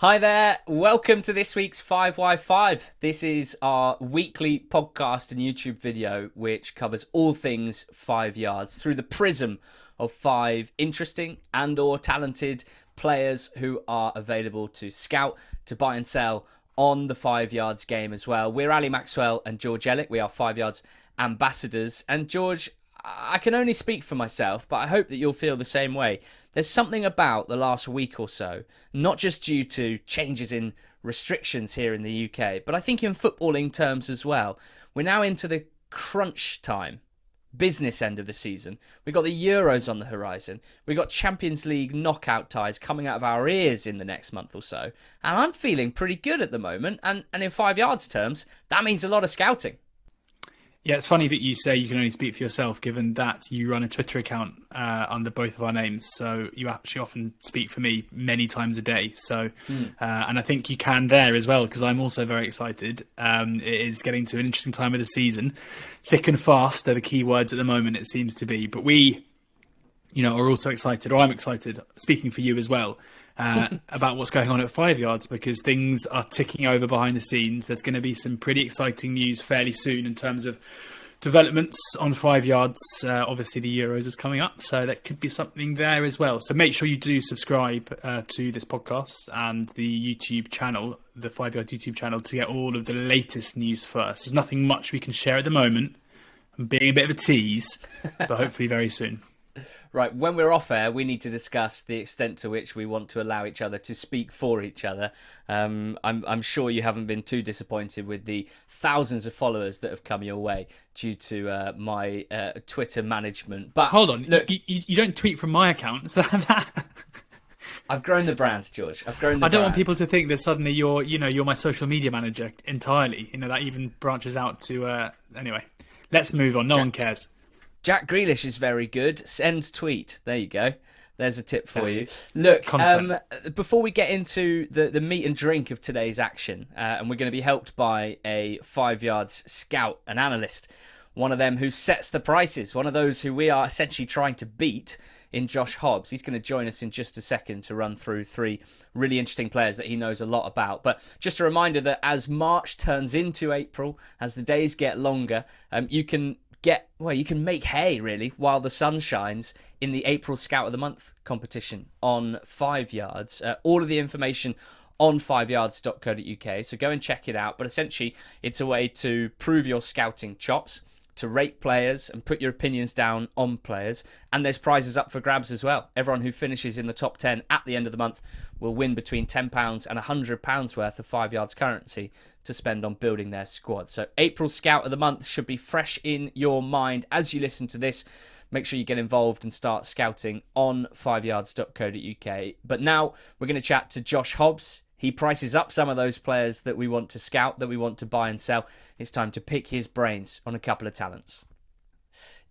Hi there, welcome to this week's 5x5. This is our weekly podcast and YouTube video which covers all things 5 yards through the prism of 5 interesting and or talented players who are available to scout, to buy and sell on the 5 yards game as well. We're Ali Maxwell and George Ellick, we are 5 yards ambassadors. And George, I can only speak for myself, but I hope that you'll feel the same way. There's something about the last week or so, not just due to changes in restrictions here in the UK, but I think in footballing terms as well. We're now into the crunch time, business end of the season. We've got the Euros on the horizon. We've got Champions League knockout ties coming out of our ears in the next month or so. And I'm feeling pretty good at the moment. And in 5 yards terms, that means a lot of scouting. Yeah, it's funny that you say you can only speak for yourself, given that you run a Twitter account under both of our names. So you actually often speak for me many times a day. So, and I think you can there as well, because I'm also very excited. It is getting to an interesting time of the season. Thick and fast are the key words at the moment, it seems to be. But we, are also excited, or I'm excited, speaking for you as well, about what's going on at 5 yards, because things are ticking over behind the scenes. There's going to be some pretty exciting news fairly soon in terms of developments on 5 yards. Obviously the Euros is coming up, so there could be something there as well. So make sure you do subscribe to this podcast and the YouTube channel, the 5 yards YouTube channel, to get all of the latest news first. There's nothing much we can share at the moment. I'm being a bit of a tease, but hopefully very soon. Right, when we're off air, we need to discuss the extent to which we want to allow each other to speak for each other. I'm sure you haven't been too disappointed with the thousands of followers that have come your way due to my Twitter management. But hold on, look, you don't tweet from my account, so that... I've grown the brand, George. I've grown the brand. I don't want people to think that suddenly you're my social media manager entirely. That even branches out to anyway. Let's move on. No one cares. Jack Grealish is very good. Send tweet. There you go. There's a tip for you. Look, before we get into the meat and drink of today's action, and we're going to be helped by a 5 yards scout, an analyst, one of them who sets the prices, one of those who we are essentially trying to beat in Josh Hobbs. He's going to join us in just a second to run through 3 really interesting players that he knows a lot about. But just a reminder that as March turns into April, as the days get longer, you can make hay, really, while the sun shines in the April Scout of the Month competition on 5 yards. All of the information on 5yards.co.uk, so go and check it out. But essentially, it's a way to prove your scouting chops, to rate players and put your opinions down on players. And there's prizes up for grabs as well. Everyone who finishes in the top 10 at the end of the month will win between £10 and £100 worth of 5 yards currency to spend on building their squad. So April Scout of the Month should be fresh in your mind as you listen to this. Make sure you get involved and start scouting on 5yards.co.uk. But now we're going to chat to Josh Hobbs. He prices up some of those players that we want to scout, that we want to buy and sell. It's time to pick his brains on a couple of talents.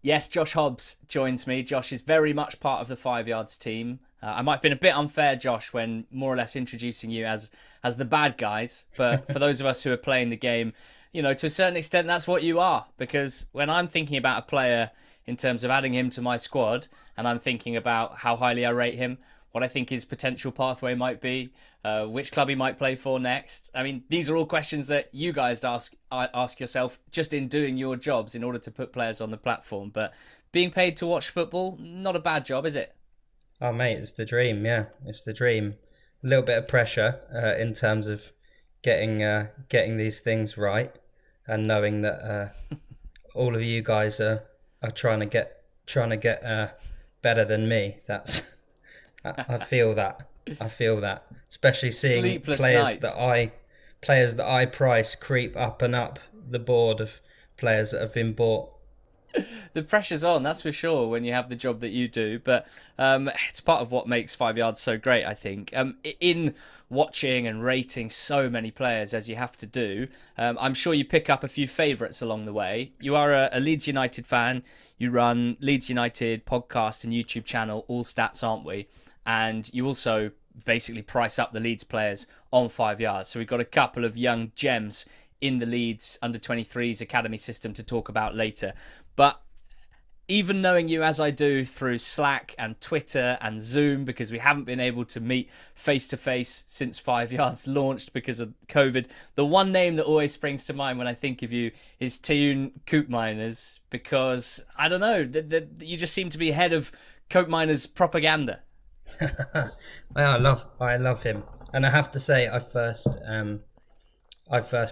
Yes, Josh Hobbs joins me. Josh is very much part of the 5 yards team. I might have been a bit unfair, Josh, when more or less introducing you as the bad guys. But for those of us who are playing the game, to a certain extent, that's what you are. Because when I'm thinking about a player in terms of adding him to my squad, and I'm thinking about how highly I rate him, what I think his potential pathway might be, which club he might play for next. I mean, these are all questions that you guys ask yourself just in doing your jobs in order to put players on the platform. But being paid to watch football, not a bad job, is it? Oh, mate, it's the dream, yeah. It's the dream. A little bit of pressure in terms of getting these things right, and knowing that all of you guys are trying to get better than me. I feel that. Especially seeing Sleepless players nights. that I price creep up and up the board of players that have been bought. The pressure's on, that's for sure, when you have the job that you do. But it's part of what makes 5 yards so great, I think. In watching and rating so many players as you have to do, I'm sure you pick up a few favourites along the way. You are a Leeds United fan. You run Leeds United podcast and YouTube channel, All Stats, aren't we? And you also basically price up the Leeds players on 5 yards. So we've got a couple of young gems in the Leeds under-23s academy system to talk about later. But even knowing you as I do through Slack and Twitter and Zoom, because we haven't been able to meet face to face since 5 Yards launched because of COVID, the one name that always springs to mind when I think of you is Tune Coop Miners, because I don't know, you just seem to be head of Coop Miners propaganda. I love him, and I have to say, I first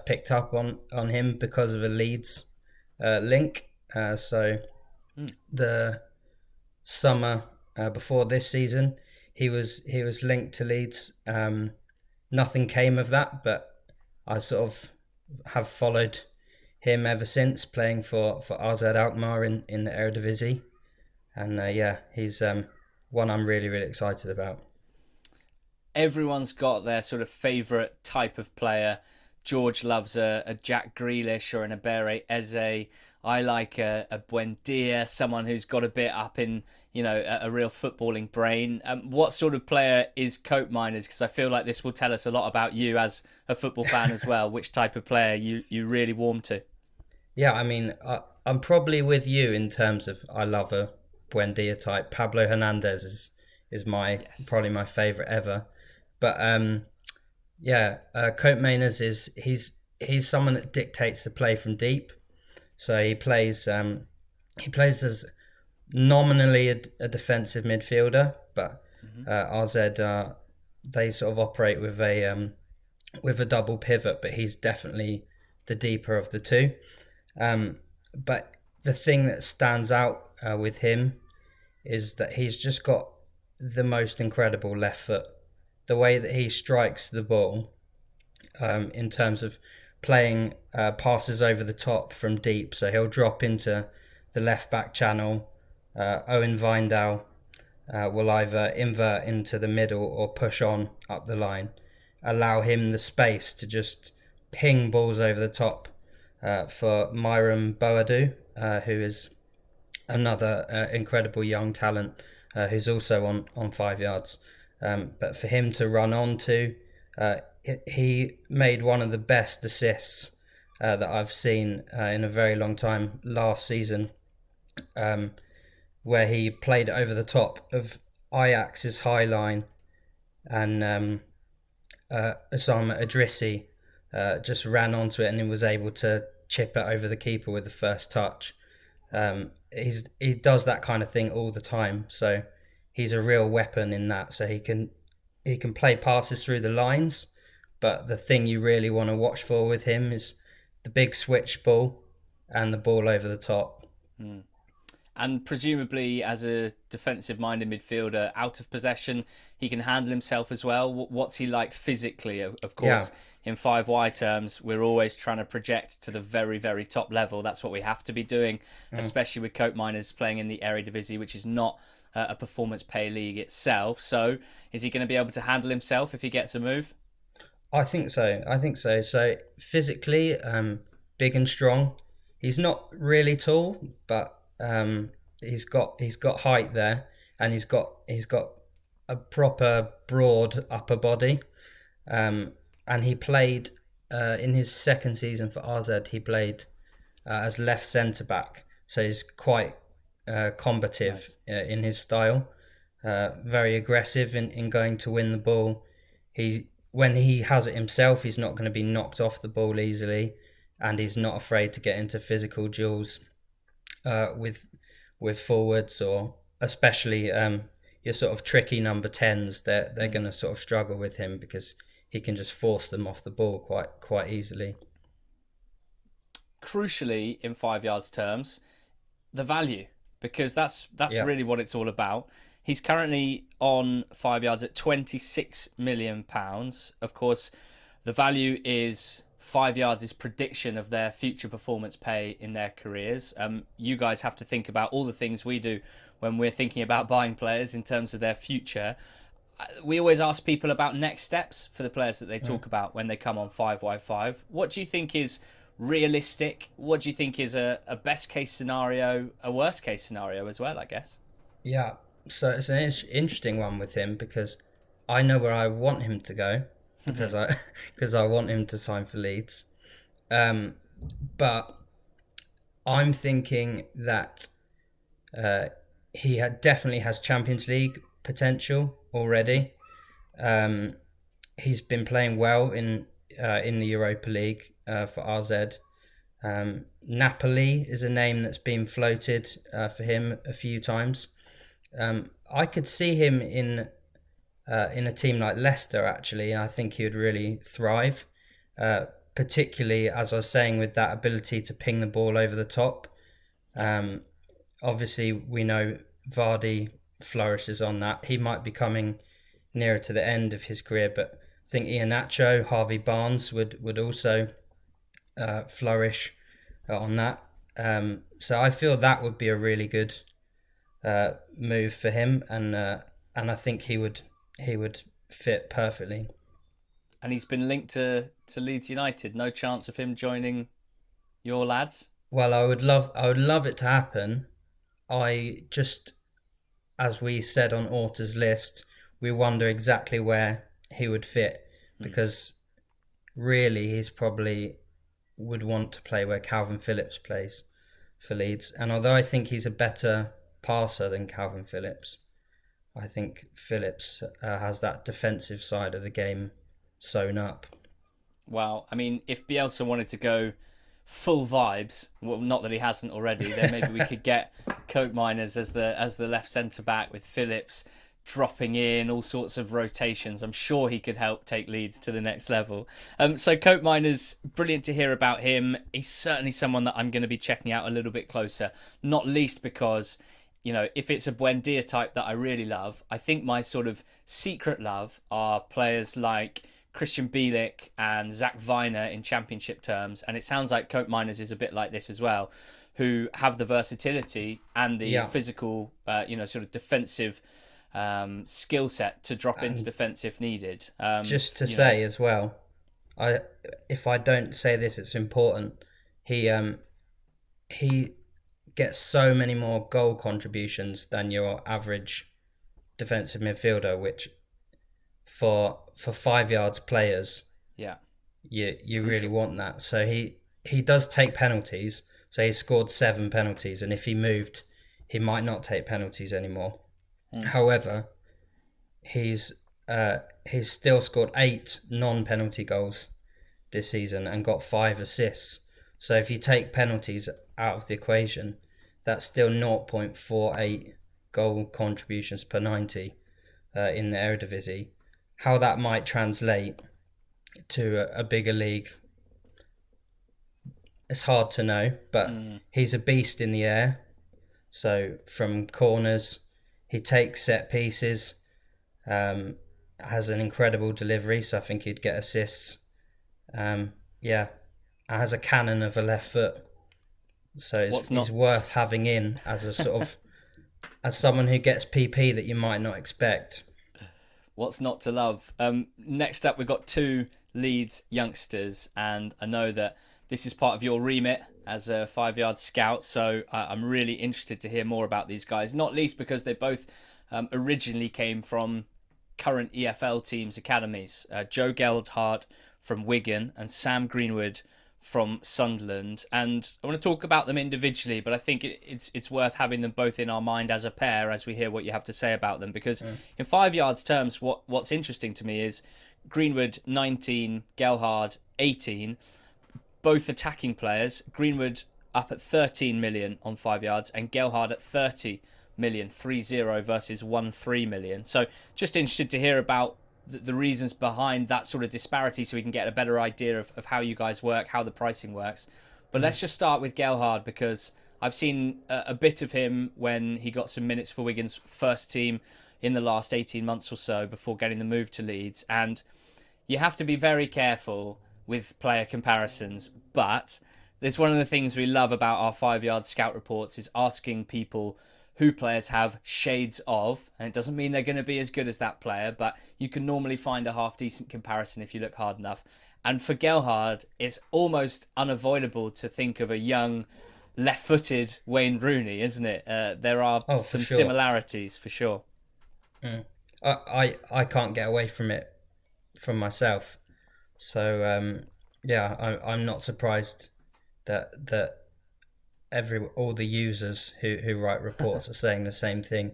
picked up on him because of a Leeds link. The summer before this season, he was linked to Leeds. Nothing came of that, but I sort of have followed him ever since, playing for AZ Alkmaar in the Eredivisie, and he's one I'm really, really excited about. Everyone's got their sort of favourite type of player. George loves a Jack Grealish or an Ebere Eze. I like a Buendia, someone who's got a bit up in, a real footballing brain. What sort of player is Cope Miners? Because I feel like this will tell us a lot about you as a football fan as well, which type of player you really warm to. Yeah, I mean, I'm probably with you in terms of I love a Buendia type. Pablo Hernandez is probably my favourite ever. But Cope Mainers he's someone that dictates the play from deep. So he plays as nominally a defensive midfielder, but RZ they sort of operate with a double pivot, but he's definitely the deeper of the two. But the thing that stands out with him is that he's just got the most incredible left foot. The way that he strikes the ball, in terms of playing passes over the top from deep. So he'll drop into the left back channel. Owen Vindal will either invert into the middle or push on up the line. Allow him the space to just ping balls over the top for Myram Boadu, who is another incredible young talent who's also on 5 Yards. But for him to run onto, he made one of the best assists that I've seen in a very long time last season, where he played over the top of Ajax's high line, and Osama Idrissi just ran onto it and he was able to chip it over the keeper with the first touch. He does that kind of thing all the time, so he's a real weapon in that. So he can play passes through the lines, but the thing you really want to watch for with him is the big switch ball and the ball over the top. And presumably, as a defensive-minded midfielder, out of possession, he can handle himself as well. What's he like physically? Of course, in 5Y terms, we're always trying to project to the very, very top level. That's what we have to be doing, especially with Cope Miners playing in the Eredivisie, which is not a performance pay league itself. So is he going to be able to handle himself if he gets a move? I think so. So physically, big and strong. He's not really tall, but he's got height there, and he's got a proper broad upper body. And he played in his second season for RZ. He played as left centre back, so he's quite combative in his style. Very aggressive in going to win the ball. When he has it himself, he's not going to be knocked off the ball easily, and he's not afraid to get into physical duels with forwards, or especially your sort of tricky number 10s. They're going to sort of struggle with him because he can just force them off the ball quite easily. Crucially, in 5 Yards terms, the value, because that's really what it's all about. He's currently on 5 Yards at £26 million. Of course, the value is 5 Yards' prediction of their future performance pay in their careers. You guys have to think about all the things we do when we're thinking about buying players in terms of their future. We always ask people about next steps for the players that they talk about when they come on 5Y5. What do you think is realistic? What do you think is a best case scenario, a worst case scenario as well, I guess? Yeah, so it's an interesting one with him, because I know where I want him to go, because I want him to sign for Leeds. But I'm thinking that He definitely has Champions League potential already. He's been playing well in the Europa League for RZ. Napoli is a name that's been floated for him a few times. I could see him in a team like Leicester, actually, and I think he would really thrive, particularly, as I was saying, with that ability to ping the ball over the top. Obviously, we know Vardy flourishes on that. He might be coming nearer to the end of his career, but I think Iheanacho, Harvey Barnes would also flourish on that. So I feel that would be a really good move for him, and I think he would fit perfectly. And he's been linked to Leeds United. No chance of him joining your lads? Well, I would love it to happen. I just, as we said on Orta's list, we wonder exactly where he would fit, because really he's probably would want to play where Calvin Phillips plays for Leeds. And although I think he's a better passer than Calvin Phillips, I think Phillips has that defensive side of the game sewn up. Well, I mean, if Bielsa wanted to go full vibes, well, not that he hasn't already, then maybe we could get Coop Miners as the left centre back, with Phillips dropping in, all sorts of rotations. I'm sure he could help take Leeds to the next level. So Coop Miners, brilliant to hear about him. He's certainly someone that I'm going to be checking out a little bit closer, not least because, you know, if it's a Buendia type that I really love, I think my sort of secret love are players like Christian Bielik and Zach Viner in championship terms, and it sounds like Coop Miners is a bit like this as well, who have the versatility and the physical, sort of defensive skill set to drop into defence if needed. Just to say as well, if I don't say this, it's important. He gets so many more goal contributions than your average defensive midfielder, which for 5 yards players, you really want that. So he does take penalties. So he scored 7 penalties, and if he moved, he might not take penalties anymore. However, he's still scored 8 non-penalty goals this season and got 5 assists. So if you take penalties out of the equation, that's still 0.48 goal contributions per 90 in the Eredivisie. How that might translate to a bigger league, it's hard to know, but he's a beast in the air. So from corners, he takes set pieces, has an incredible delivery, so I think he'd get assists. Has a cannon of a left foot, so he's worth having in as a sort of as someone who gets PP that you might not expect. What's not to love? Next up, we've got 2 Leeds youngsters, and I know that this is part of your remit as a 5-yard scout, so I'm really interested to hear more about these guys, not least because they both originally came from current EFL teams' academies. Joe Gelhardt from Wigan and Sam Greenwood from Sunderland, and I want to talk about them individually, but I think it's worth having them both in our mind as a pair as we hear what you have to say about them, because in 5 yards terms, what's interesting to me is Greenwood 19, Gelhardt 18, both attacking players. Greenwood up at 13 million on 5 yards and Gelhardt at 30 million, 3-0 versus 1-3 million. So just interested to hear about the reasons behind that sort of disparity, so we can get a better idea of how you guys work, how the pricing works. But let's just start with Gelhardt, because I've seen a bit of him when he got some minutes for Wigan's first team in the last 18 months or so before getting the move to Leeds. And you have to be very careful with player comparisons, but there's one of the things we love about our 5-yard scout reports is asking people who players have shades of, and it doesn't mean they're going to be as good as that player, but you can normally find a half-decent comparison if you look hard enough. And for Gelhardt, it's almost unavoidable to think of a young, left-footed Wayne Rooney, isn't it? There are some similarities, for sure. I can't get away from it from myself. So, I'm not surprised that all the users who write reports are saying the same thing.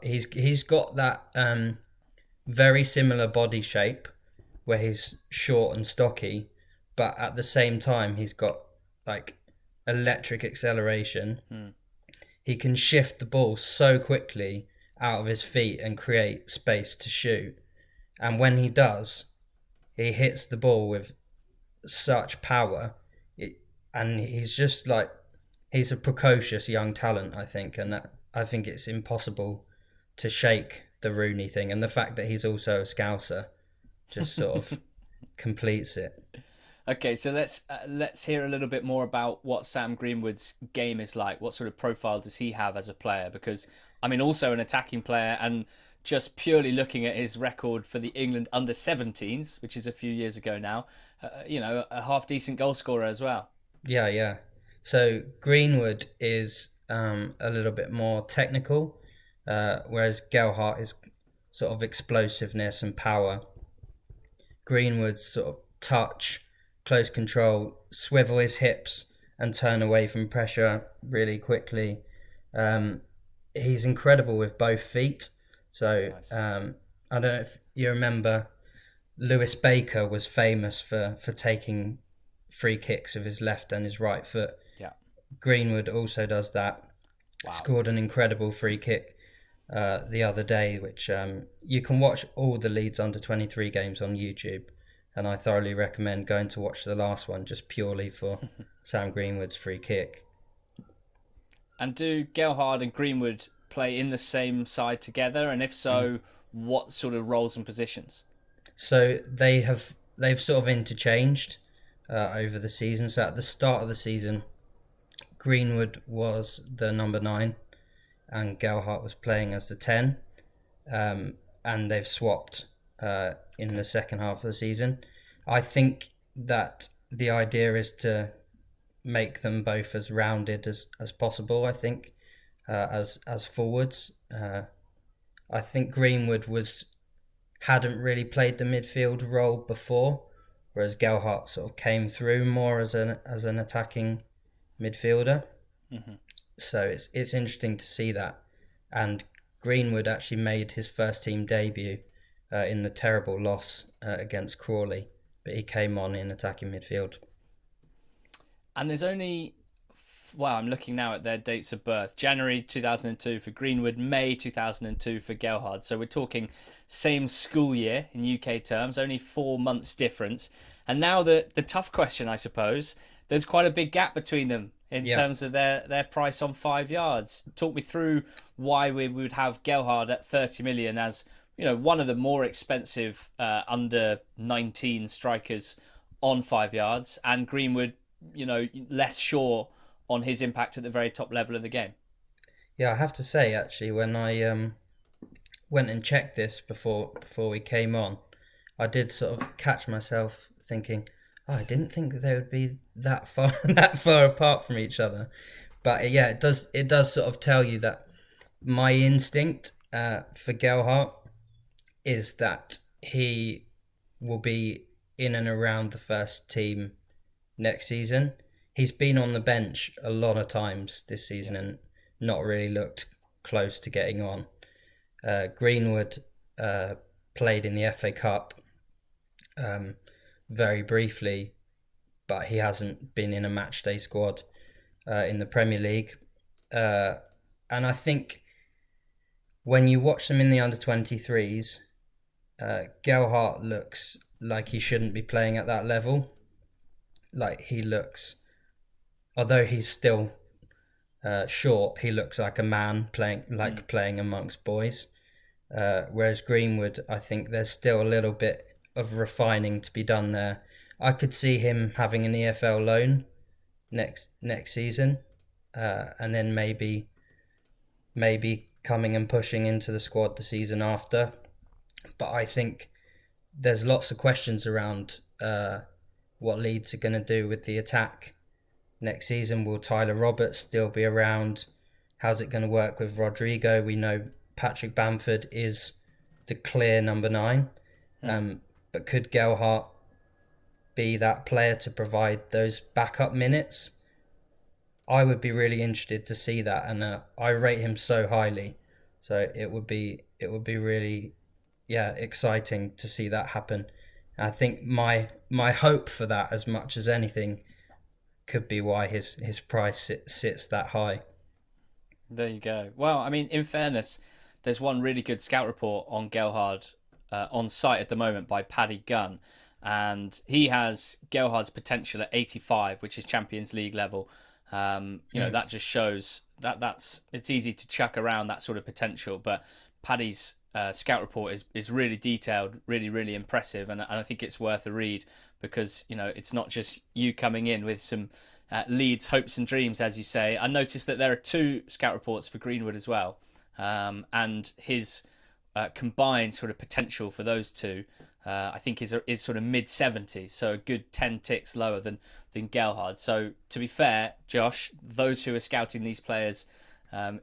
He's got that very similar body shape where he's short and stocky, but at the same time he's got like electric acceleration. He can shift the ball so quickly out of his feet and create space to shoot. And when he does, he hits the ball with such power. And he's just like, he's a precocious young talent, I think. And I think it's impossible to shake the Rooney thing. And the fact that he's also a Scouser just sort of completes it. Okay, so let's hear a little bit more about what Sam Greenwood's game is like. What sort of profile does he have as a player? Because, I mean, also an attacking player, and just purely looking at his record for the England under-17s, which is a few years ago now, a half-decent goal scorer as well. Yeah. So Greenwood is a little bit more technical, whereas Gelhardt is sort of explosiveness and power. Greenwood's sort of touch, close control, swivel his hips and turn away from pressure really quickly. He's incredible with both feet. So Nice. I don't know if you remember, Lewis Baker was famous for taking free kicks with his left and his right foot. Yeah. Greenwood also does that. Wow. Scored an incredible free kick the other day, which you can watch all the Leeds under-23 games on YouTube. And I thoroughly recommend going to watch the last one just purely for Sam Greenwood's free kick. And do Gelhardt and Greenwood play in the same side together? And if so, what sort of roles and positions? So they've sort of interchanged over the season. So at the start of the season, Greenwood was the number 9 and Gelhardt was playing as the 10. And they've swapped in the second half of the season. I think that the idea is to make them both as rounded as possible, I think, as forwards. I think Greenwood hadn't really played the midfield role before, whereas Gelhardt sort of came through more as an attacking midfielder. Mm-hmm. So it's interesting to see that. And Greenwood actually made his first team debut in the terrible loss against Crawley, but he came on in attacking midfield. And there's only, I'm looking now at their dates of birth. January 2002 for Greenwood, May 2002 for Gelhardt. So we're talking same school year in UK terms, only 4 months difference. And now the tough question, I suppose, there's quite a big gap between them in terms of their price on 5 yards. Talk me through why we would have Gelhardt at 30 million as, one of the more expensive under 19 strikers on 5 yards, and Greenwood, less sure on his impact at the very top level of the game. Yeah, I have to say, actually, when I went and checked this before we came on, I did sort of catch myself thinking, I didn't think that they would be that far apart from each other. But yeah, it does sort of tell you that my instinct for Gelhardt is that he will be in and around the first team next season. He's been on the bench a lot of times this season and not really looked close to getting on. Greenwood played in the FA Cup very briefly, but he hasn't been in a matchday squad in the Premier League. And I think when you watch them in the under-23s, Gelhardt looks like he shouldn't be playing at that level. Like he looks, although he's still short, he looks like a man playing amongst boys. Whereas Greenwood, I think there's still a little bit of refining to be done there. I could see him having an EFL loan next season, and then maybe coming and pushing into the squad the season after. But I think there's lots of questions around what Leeds are going to do with the attack next season. Will Tyler Roberts still be around? How's it going to work with Rodrigo? We know Patrick Bamford is the clear number 9. But could Gelhardt be that player to provide those backup minutes? I would be really interested to see that, and I rate him so highly. So it would be really, exciting to see that happen. I think my hope for that, as much as anything, could be why his price sits that high. There you go. Well, I mean, in fairness, there's one really good scout report on Gelhardt on site at the moment by Paddy Gunn, and he has Gelhardt's potential at 85, which is Champions League level. That just shows that it's easy to chuck around that sort of potential, but Paddy's scout report is really detailed, really, really impressive, and I think it's worth a read because, it's not just you coming in with some Leeds hopes and dreams, as you say. I noticed that there are 2 scout reports for Greenwood as well, and his combined sort of potential for those 2, I think is sort of mid-70s, so a good 10 ticks lower than Gelhardt. So to be fair, Josh, those who are scouting these players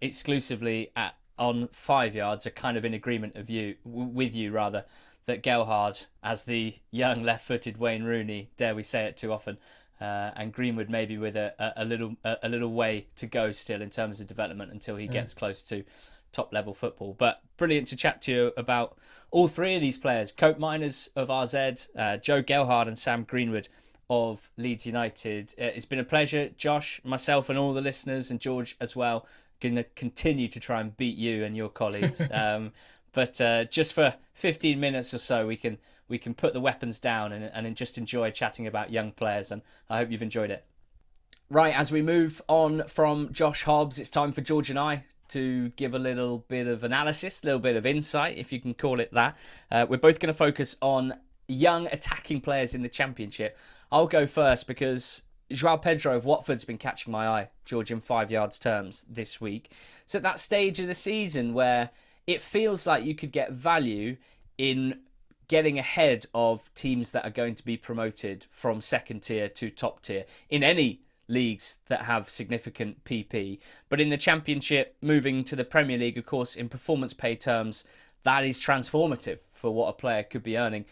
exclusively on 5 yards are kind of in agreement with you that Gelhardt, as the young left-footed Wayne Rooney, dare we say it too often, and Greenwood maybe with a little way to go still in terms of development until he gets close to top level football. But brilliant to chat to you about all 3 of these players: Coop Miners of RZ, Joe Gelhardt, and Sam Greenwood of Leeds United. It's been a pleasure, Josh, myself, and all the listeners, and George as well. Going to continue to try and beat you and your colleagues. But just for 15 minutes or so, we can put the weapons down and just enjoy chatting about young players. And I hope you've enjoyed it. Right, as we move on from Josh Hobbs, it's time for George and I to give a little bit of analysis, a little bit of insight, if you can call it that. We're both going to focus on young attacking players in the Championship. I'll go first because João Pedro of Watford's been catching my eye, George, in 5 yards terms this week. So at that stage of the season where it feels like you could get value in getting ahead of teams that are going to be promoted from second tier to top tier in any leagues that have significant PP. But in the Championship, moving to the Premier League, of course, in performance pay terms, that is transformative for what a player could be earning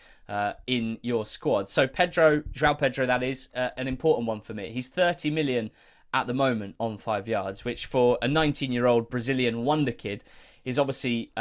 in your squad. So João Pedro, that is an important one for me. He's 30 million at the moment on 5 yards, which for a 19-year-old Brazilian wonder kid is obviously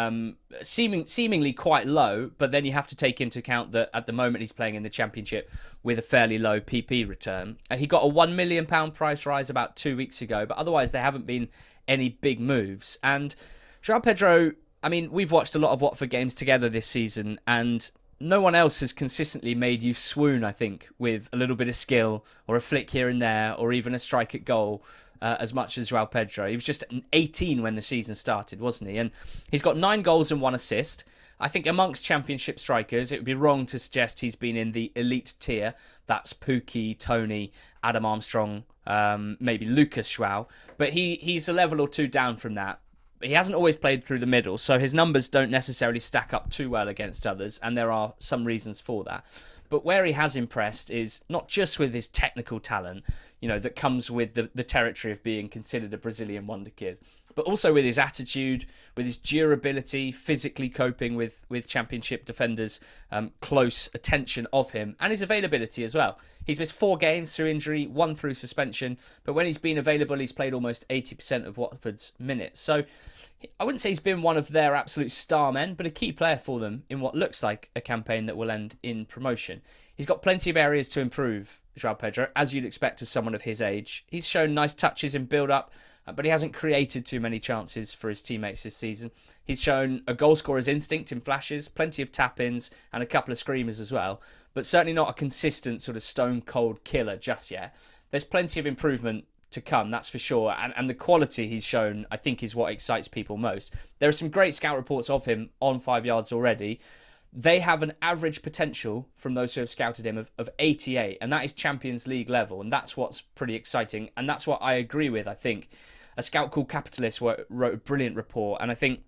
seemingly quite low, but then you have to take into account that at the moment he's playing in the Championship with a fairly low PP return. He got a £1 million price rise about 2 weeks ago, but otherwise there haven't been any big moves. And João Pedro, I mean, we've watched a lot of Watford games together this season, and no one else has consistently made you swoon, I think, with a little bit of skill or a flick here and there or even a strike at goal as much as João Pedro. He was just 18 when the season started, wasn't he? And he's got 9 goals and 1 assist. I think amongst Championship strikers, it would be wrong to suggest he's been in the elite tier. That's Pukki, Tony, Adam Armstrong, maybe Lucas João. But he's a level or 2 down from that. He hasn't always played through the middle, so his numbers don't necessarily stack up too well against others, and there are some reasons for that. But where he has impressed is not just with his technical talent, that comes with the territory of being considered a Brazilian wonder kid, but also with his attitude, with his durability, physically coping with Championship defenders, close attention of him, and his availability as well. He's missed 4 games through injury, 1 through suspension, but when he's been available, he's played almost 80% of Watford's minutes. So I wouldn't say he's been one of their absolute star men, but a key player for them in what looks like a campaign that will end in promotion. He's got plenty of areas to improve, João Pedro, as you'd expect of someone of his age. He's shown nice touches in build-up, but he hasn't created too many chances for his teammates this season. He's shown a goal scorer's instinct in flashes, plenty of tap-ins, and a couple of screamers as well, but certainly not a consistent sort of stone-cold killer just yet. There's plenty of improvement to come, that's for sure, and the quality he's shown, I think, is what excites people most. There are some great scout reports of him on 5 yards already. They have an average potential from those who have scouted him of 88, and that is Champions League level, and that's what's pretty exciting, and that's what I agree with. I think a scout called Capitalist wrote a brilliant report, and I think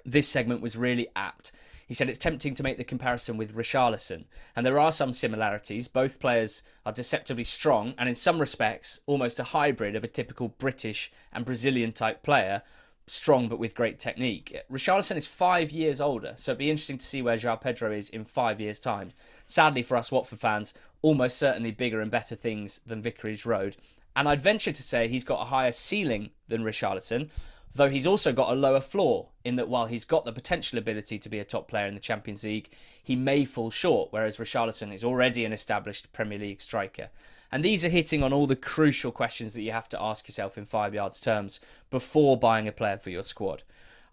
this segment was really apt. He said it's tempting to make the comparison with Richarlison, and there are some similarities. Both players are deceptively strong, and in some respects, almost a hybrid of a typical British and Brazilian type player, strong but with great technique. Richarlison is 5 years older, so it'd be interesting to see where João Pedro is in 5 years' time. Sadly for us Watford fans, almost certainly bigger and better things than Vicarage Road. And I'd venture to say he's got a higher ceiling than Richarlison, though he's also got a lower floor in that while he's got the potential ability to be a top player in the Champions League, he may fall short, whereas Richarlison is already an established Premier League striker. And these are hitting on all the crucial questions that you have to ask yourself in 5 yards terms before buying a player for your squad.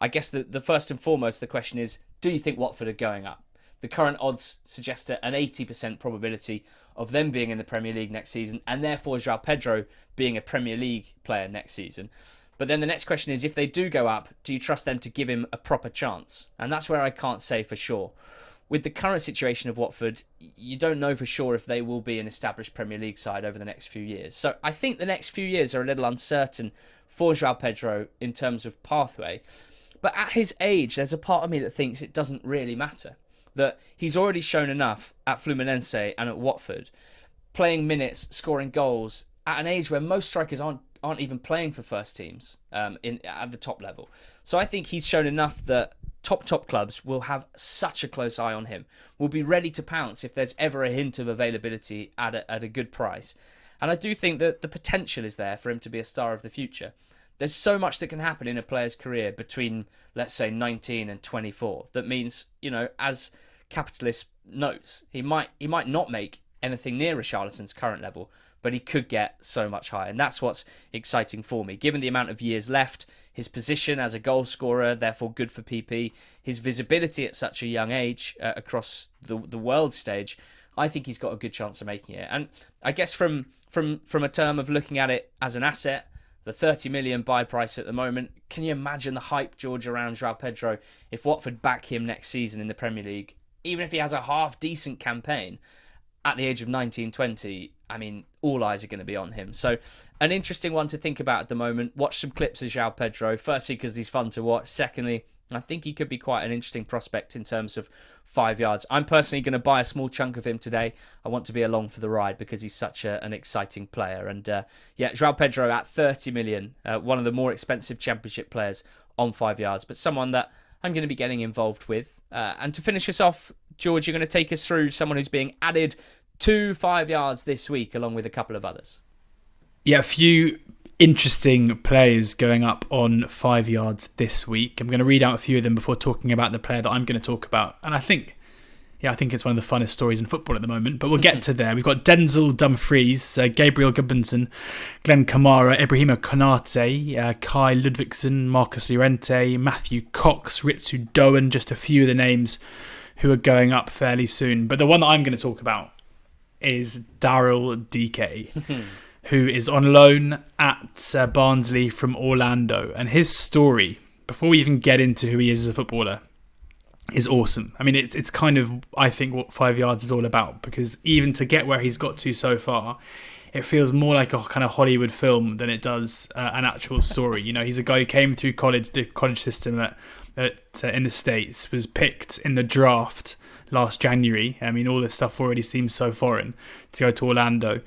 I guess the first and foremost, the question is, do you think Watford are going up? The current odds suggest an 80% probability of them being in the Premier League next season, and therefore João Pedro being a Premier League player next season. But then the next question is, if they do go up, do you trust them to give him a proper chance? And that's where I can't say for sure. With the current situation of Watford, you don't know for sure if they will be an established Premier League side over the next few years. So I think the next few years are a little uncertain for João Pedro in terms of pathway. But at his age, there's a part of me that thinks it doesn't really matter. That he's already shown enough at Fluminense and at Watford, playing minutes, scoring goals, at an age where most strikers aren't even playing for first teams at the top level. So I think he's shown enough that top clubs will have such a close eye on him, will be ready to pounce if there's ever a hint of availability at a good price. And I do think that the potential is there for him to be a star of the future. There's so much that can happen in a player's career between, let's say, 19 and 24. That means, as Capitalist notes, he might not make anything near Richarlison's current level, but he could get so much higher. And that's what's exciting for me. Given the amount of years left, his position as a goal scorer, therefore good for PP, his visibility at such a young age across the world stage, I think he's got a good chance of making it. And I guess from a term of looking at it as an asset, the 30 million buy price at the moment, can you imagine the hype, George, around João Pedro if Watford back him next season in the Premier League? Even if he has a half-decent campaign at the age of 19, 20, I mean, all eyes are going to be on him. So an interesting one to think about at the moment. Watch some clips of João Pedro. Firstly, because he's fun to watch. Secondly, I think he could be quite an interesting prospect in terms of 5 yards. I'm personally going to buy a small chunk of him today. I want to be along for the ride because he's such an exciting player. And João Pedro at 30 million, one of the more expensive Championship players on 5 yards, but someone that I'm going to be getting involved with. And to finish us off, George, you're going to take us through someone who's being added to 5 yards this week, along with a couple of others. Yeah, a few interesting players going up on 5 yards this week. I'm going to read out a few of them before talking about the player that I'm going to talk about. And I think it's one of the funnest stories in football at the moment, but we'll get to there. We've got Denzel Dumfries, Gabriel Gudmundsson, Glenn Kamara, Ibrahima Konate, Kai Ludvigsen, Marcus Llorente, Matthew Cox, Ritsu Doan, just a few of the names who are going up fairly soon. But the one that I'm going to talk about is Daryl DK, who is on loan at Barnsley from Orlando. And his story, before we even get into who he is as a footballer, is awesome. I mean, it's kind of, I think, what 5 yards is all about, because even to get where he's got to so far, it feels more like a kind of Hollywood film than it does an actual story. He's a guy who came through the college system in the States, was picked in the draft last January. I mean, all this stuff already seems so foreign to go to Orlando.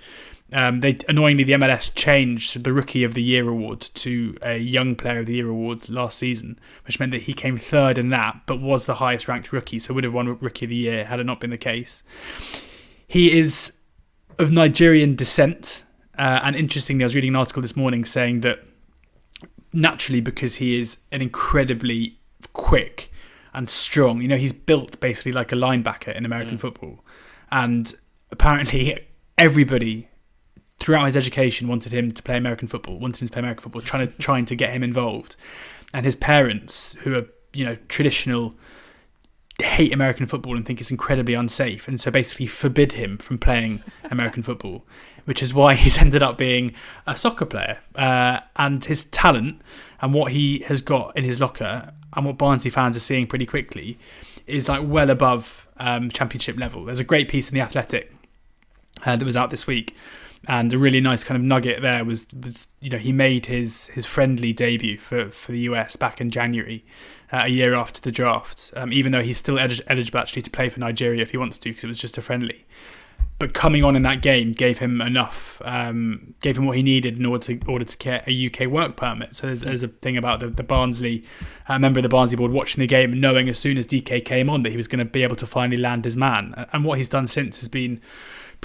Annoyingly, the MLS changed the Rookie of the Year award to a Young Player of the Year award last season, which meant that he came third in that, but was the highest ranked rookie, so would have won Rookie of the Year had it not been the case. He is of Nigerian descent, and interestingly, I was reading an article this morning saying that naturally, because he is an incredibly quick and strong, he's built basically like a linebacker in American football, and apparently everybody throughout his education wanted him to play American football, trying to get him involved. And his parents, who are, traditional, hate American football and think it's incredibly unsafe, and so basically forbid him from playing American football, which is why he's ended up being a soccer player. And his talent and what he has got in his locker and what Barnsley fans are seeing pretty quickly is like well above Championship level. There's a great piece in The Athletic that was out this week, and a really nice kind of nugget there was he made his friendly debut for the US back in January, a year after the draft, even though he's still eligible actually to play for Nigeria if he wants to, because it was just a friendly. But coming on in that game gave him enough, gave him what he needed in order to get a UK work permit. So there's a thing about the Barnsley, member of the Barnsley board watching the game and knowing as soon as DK came on that he was going to be able to finally land his man. And what he's done since has been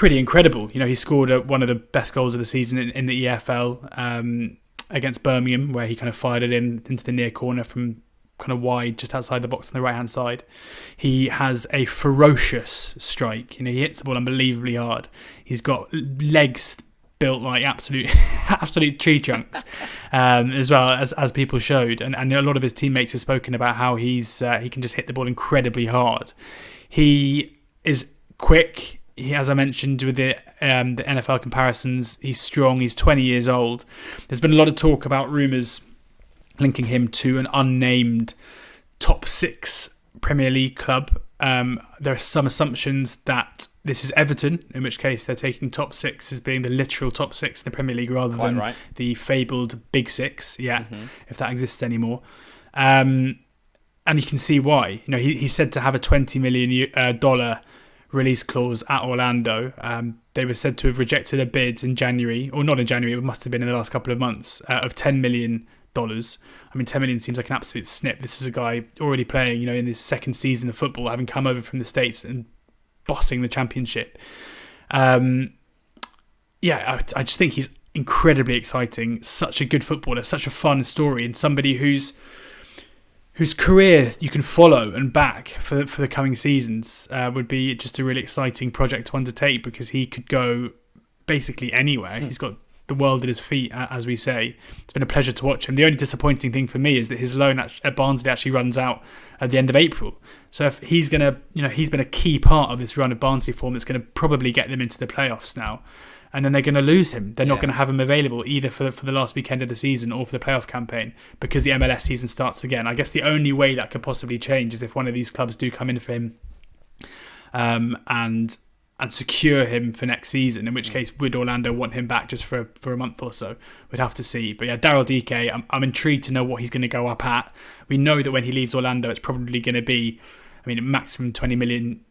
pretty incredible. He scored one of the best goals of the season in the EFL against Birmingham, where he kind of fired it into the near corner from kind of wide, just outside the box on the right hand side. He has a ferocious strike. He hits the ball unbelievably hard. He's got legs built like absolute tree trunks, as well as people showed, and a lot of his teammates have spoken about how he can just hit the ball incredibly hard. He is quick. As I mentioned with the NFL comparisons, he's strong. He's 20 years old. There's been a lot of talk about rumours linking him to an unnamed top 6 Premier League club. There are some assumptions that this is Everton, in which case they're taking top 6 as being the literal top 6 in the Premier League rather than the fabled Big 6. Yeah, if that exists anymore. And you can see why. He's said to have a $20 million release clause at Orlando. They were said to have rejected a bid in January, or not in January, it must have been in the last couple of months, of $10 million. I mean, 10 million seems like an absolute snip. This is a guy already playing, in his second season of football, having come over from the States and bossing the Championship. I just think he's incredibly exciting. Such a good footballer, such a fun story, and somebody whose career you can follow and back for the coming seasons would be just a really exciting project to undertake, because he could go basically anywhere. He's got the world at his feet, as we say. It's been a pleasure to watch him. The only disappointing thing for me is that his loan at Barnsley actually runs out at the end of April. So if he's going to, he's been a key part of this run of Barnsley form that's going to probably get them into the playoffs now. And then they're going to lose him. They're not going to have him available either for the last weekend of the season or for the playoff campaign, because the MLS season starts again. I guess the only way that could possibly change is if one of these clubs do come in for him and secure him for next season, in which case would Orlando want him back just for a month or so? We'd have to see. But yeah, Daryl Dike, I'm intrigued to know what he's going to go up at. We know that when he leaves Orlando, it's probably going to be, maximum $20 million.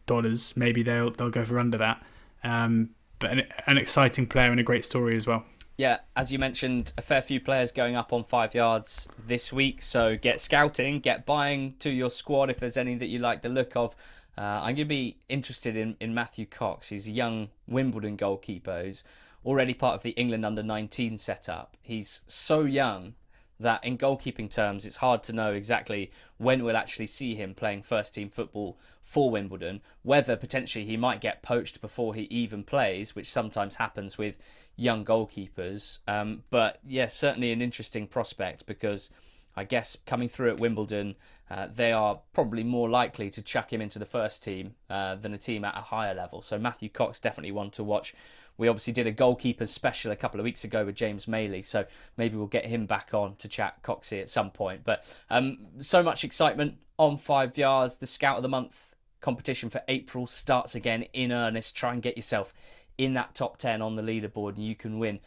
Maybe they'll go for under that. But an exciting player and a great story as well. Yeah, as you mentioned, a fair few players going up on 5 yards this week. So get scouting, get buying to your squad if there's any that you like the look of. I'm going to be interested in Matthew Cox. He's a young Wimbledon goalkeeper who's already part of the England under-19 setup. He's so young that in goalkeeping terms, it's hard to know exactly when we'll actually see him playing first-team football for Wimbledon, whether potentially he might get poached before he even plays, which sometimes happens with young goalkeepers. But yeah, certainly an interesting prospect, because I guess coming through at Wimbledon, they are probably more likely to chuck him into the first team than a team at a higher level. So Matthew Cox, definitely one to watch. We obviously did a goalkeepers special a couple of weeks ago with James Maley, so maybe we'll get him back on to chat Coxie at some point. But so much excitement on 5 yards. The Scout of the Month competition for April starts again in earnest. Try and get yourself in that top 10 on the leaderboard, and you can win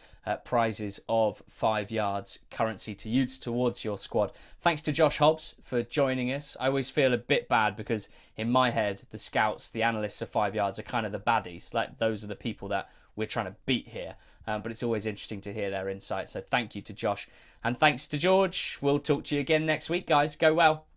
prizes of 5 yards currency to use towards your squad. Thanks to Josh Hobbs for joining us. I always feel a bit bad because in my head, the scouts, the analysts of 5 yards are kind of the baddies. Like, those are the people that we're trying to beat here. But it's always interesting to hear their insights. So thank you to Josh. And thanks to George. We'll talk to you again next week, guys. Go well.